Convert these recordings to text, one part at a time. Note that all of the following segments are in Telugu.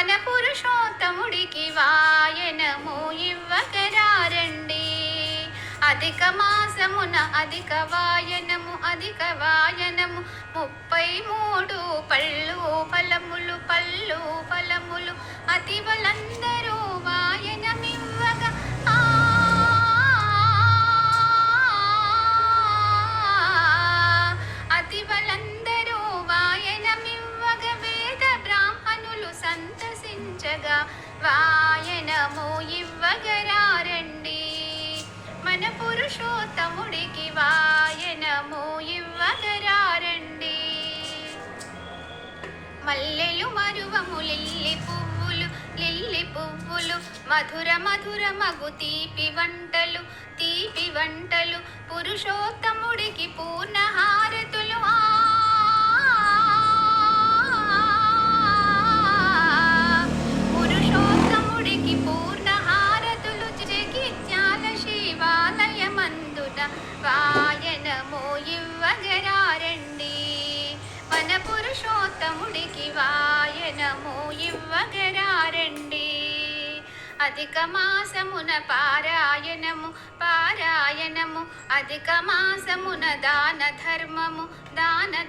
మన పురుషోత్తముడికి వాయనము ఇవ్వగరారండి. అధిక మాసమున అధిక వాయనము 33 పళ్ళు ఫలములు అతివలందరూ వాయనమివ్వగా అతివలందరూ వాయనమివ్వగ వేద బ్రాహ్మణులు సంతసించగా వాయనము ఇవ్వగరారండి. మన పురుషోత్తముడికి వాయనము ఇవ్వగరారండి. మల్లెలు మరువము లిల్లి పువ్వులు మధుర మగు తీపి వంటలు పురుషోత్తముడికి పూర్ణ హారతులు. పురుషోత్తముడికి పూర్ణ హారతులు జగిత్యాల శివాలయమందున వాయనము ఇవ్వగరారండి. మన పురుషోత్తముడికి వాయనము ఇవ్వగరారండి. అధిక మాసమున పారాయణము అధిక మాసమున దాన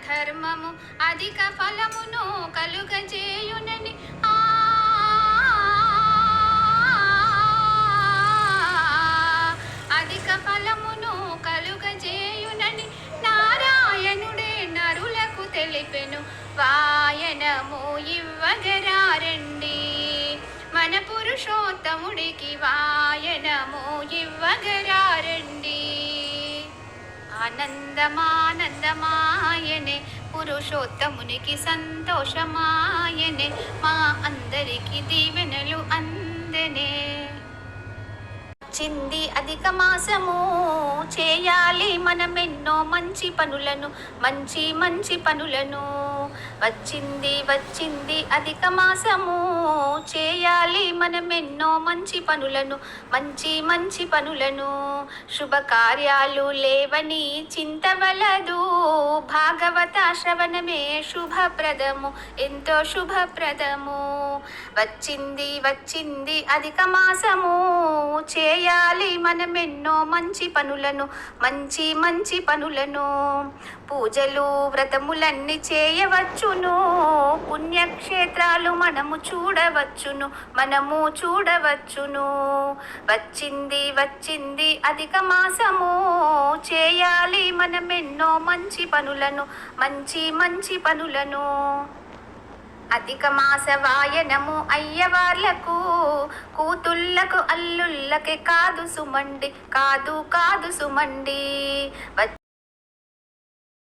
ధర్మము అధిక ఫలమును కలుగజేయునని అధిక ఫలమును కలుగజేయునని నారాయణుడే నరులకు తెలిపెను వాయనము ఇవ్వగరారండి. మన పురుషోత్తముడికి వాయనము ఇవ్వగరారండి. ఆనందమాయనే పురుషోత్తమునికి సంతోషమాయనే మా అందరికి దీవెనలు అందనే. వచ్చింది అధిక మాసము చేయాలి మనమెన్నో మంచి పనులను వచ్చింది అధిక మాసము చేయాలి మనమెన్నో మంచి పనులను శుభకార్యాలు లేవని చింతవలదు భాగవత శ్రవణమే శుభప్రదము ఎంతో శుభప్రదము. వచ్చింది అధిక మాసము చేయాలి మనమెన్నో మంచి పనులను పూజలు వ్రతములన్నీ చేయవచ్చును పుణ్యక్షేత్రాలు మనము చూడవచ్చును. వచ్చింది అధిక మాసము చేయాలి మనమెన్నో మంచి పనులను అధిక మాస వాయనము అయ్యవార్లకు కూతుళ్ళకు అల్లుళ్ళకి కాదు సుమండి.